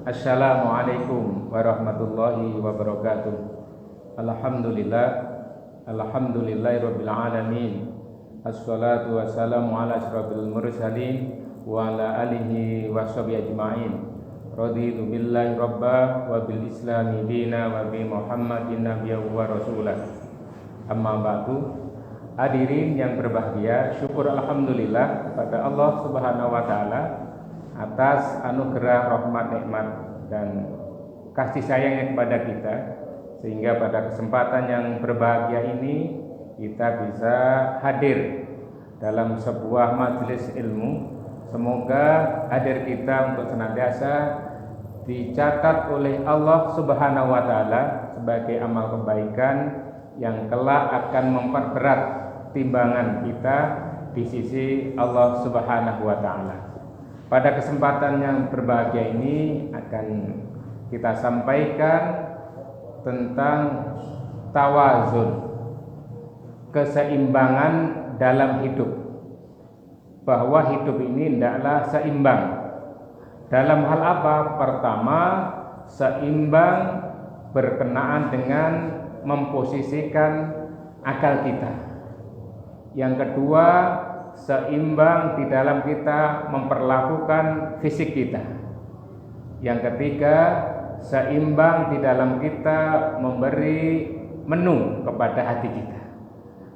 Assalamualaikum warahmatullahi wabarakatuh. Alhamdulillah, alhamdulillahirabbil alamin. Assalatu wassalamu ala asyrafil mursalin wa ala alihi washabihi ajmain. Raditu billahi rabba wa bil islami dina wa bi Muhammadin nabiyyan wa rasulah. Amma ba'du. Hadirin yang berbahagia, syukur alhamdulillah kepada Allah Subhanahu wa taala atas anugerah rahmat nikmat dan kasih sayangnya kepada kita, sehingga pada kesempatan yang berbahagia ini kita bisa hadir dalam sebuah majelis ilmu. Semoga hadir kita untuk senantiasa dicatat oleh Allah Subhanahu wa taala sebagai amal kebaikan yang kelak akan memperberat timbangan kita di sisi Allah Subhanahu wa taala. Pada kesempatan yang berbahagia ini akan kita sampaikan tentang tawazun, keseimbangan dalam hidup. Bahwa hidup ini hendaklah seimbang. Dalam hal apa? Pertama, seimbang berkenaan dengan memposisikan akal kita. Yang kedua, seimbang di dalam kita memperlakukan fisik kita. Yang ketiga, seimbang di dalam kita memberi menu kepada hati kita.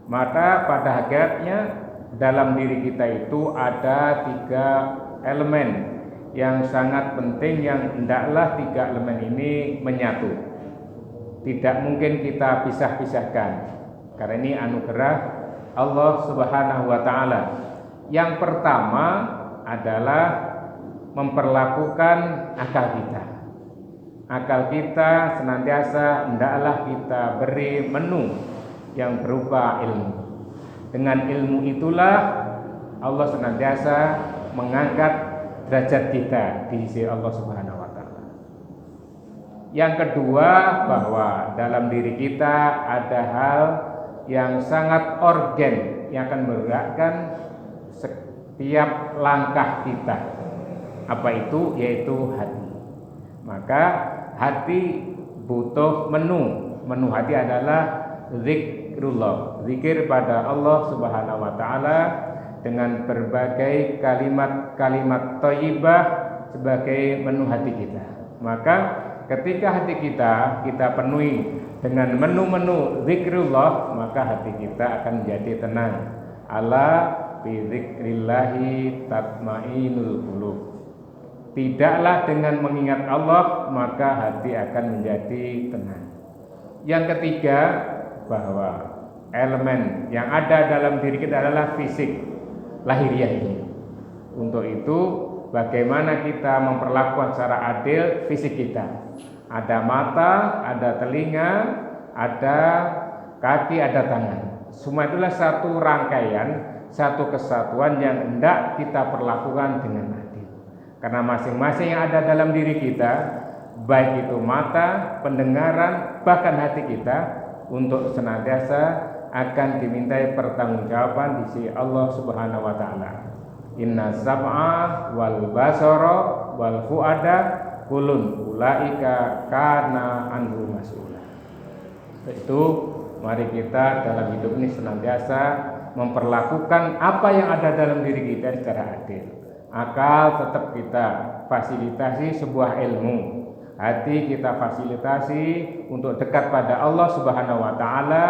Maka pada hakikatnya dalam diri kita itu ada 3 elemen yang sangat penting, yang hendaklah 3 elemen ini menyatu. Tidak mungkin kita pisah-pisahkan, karena ini anugerah Allah Subhanahu wa taala. Yang pertama adalah memperlakukan akal kita. Akal kita senantiasa hendaklah kita beri menu yang berupa ilmu. Dengan ilmu itulah Allah senantiasa mengangkat derajat kita di sisi Allah Subhanahu wa taala. Yang kedua, bahwa dalam diri kita ada hal yang sangat organ yang akan menggerakkan setiap langkah kita. Apa itu? Yaitu hati. Maka hati butuh menu. Menu hati adalah zikrullah, zikir pada Allah Subhanahu wa taala dengan berbagai kalimat-kalimat thayyibah sebagai menu hati kita. Maka ketika hati kita penuhi dengan menu-menu zikrullah, maka hati kita akan menjadi tenang. Ala bi zikrillahi tatmainul qulub. Tidaklah dengan mengingat Allah maka hati akan menjadi tenang. Yang ketiga, bahwa elemen yang ada dalam diri kita adalah fisik lahiriah ini. Untuk itu bagaimana kita memperlakukan secara adil fisik kita. Ada mata, ada telinga, ada kaki, ada tangan. Semua itulah satu rangkaian, satu kesatuan yang hendak kita perlakukan dengan adil. Karena masing-masing yang ada dalam diri kita, baik itu mata, pendengaran, bahkan hati kita, untuk senantiasa akan dimintai pertanggungjawaban di sisi Allah Subhanahu wa taala. Inna sam'a wal basara wal fuada kulun ulaika kana anhu mas'ula. Itu mari kita dalam hidup ini senantiasa memperlakukan apa yang ada dalam diri kita secara adil. Akal tetap kita fasilitasi sebuah ilmu. Hati kita fasilitasi untuk dekat pada Allah Subhanahu wa taala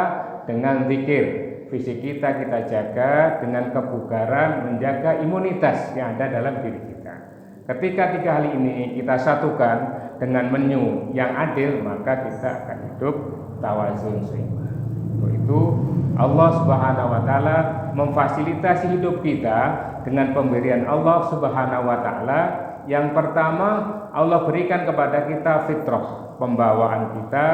dengan zikir. Fisik kita jaga dengan kebugaran, menjaga imunitas yang ada dalam diri kita. Ketika 3 hal ini kita satukan dengan menu yang adil, maka kita akan hidup tawazun seimbang. Untuk itu Allah Subhanahu wa taala memfasilitasi hidup kita dengan pemberian Allah Subhanahu wa taala. Yang pertama, Allah berikan kepada kita fitrah, pembawaan kita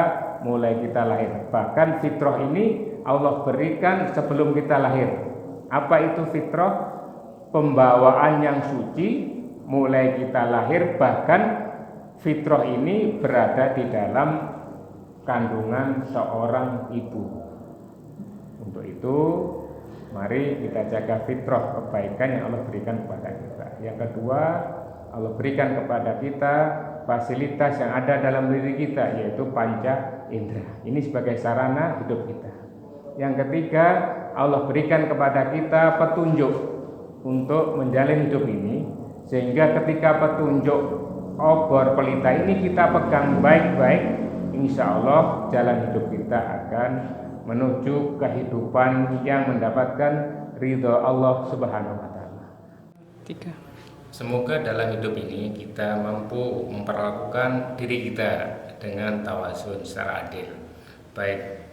mulai kita lahir. Bahkan fitrah ini Allah berikan sebelum kita lahir. Apa itu fitrah? Pembawaan yang suci mulai kita lahir, bahkan fitrah ini berada di dalam kandungan seorang ibu. Untuk itu mari kita jaga fitrah kebaikan yang Allah berikan kepada kita. Yang kedua, Allah berikan kepada kita fasilitas yang ada dalam diri kita, yaitu panca indera. Ini sebagai sarana hidup kita. Yang ketiga, Allah berikan kepada kita petunjuk untuk menjalin hidup ini, sehingga ketika petunjuk obor pelita ini kita pegang baik-baik, insya Allah jalan hidup kita akan menuju kehidupan yang mendapatkan ridho Allah Subhanahu wa Ta'ala. Semoga dalam hidup ini kita mampu memperlakukan diri kita dengan tawasun secara adil, baik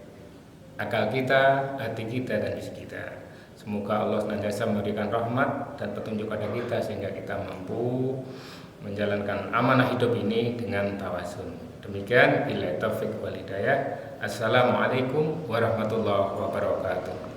akal kita, hati kita, dan isi kita. Semoga Allah senantiasa memberikan rahmat dan petunjuk pada kita sehingga kita mampu menjalankan amanah hidup ini dengan tawasun. Demikian, billahi taufik wal hidayah. Assalamualaikum warahmatullahi wabarakatuh.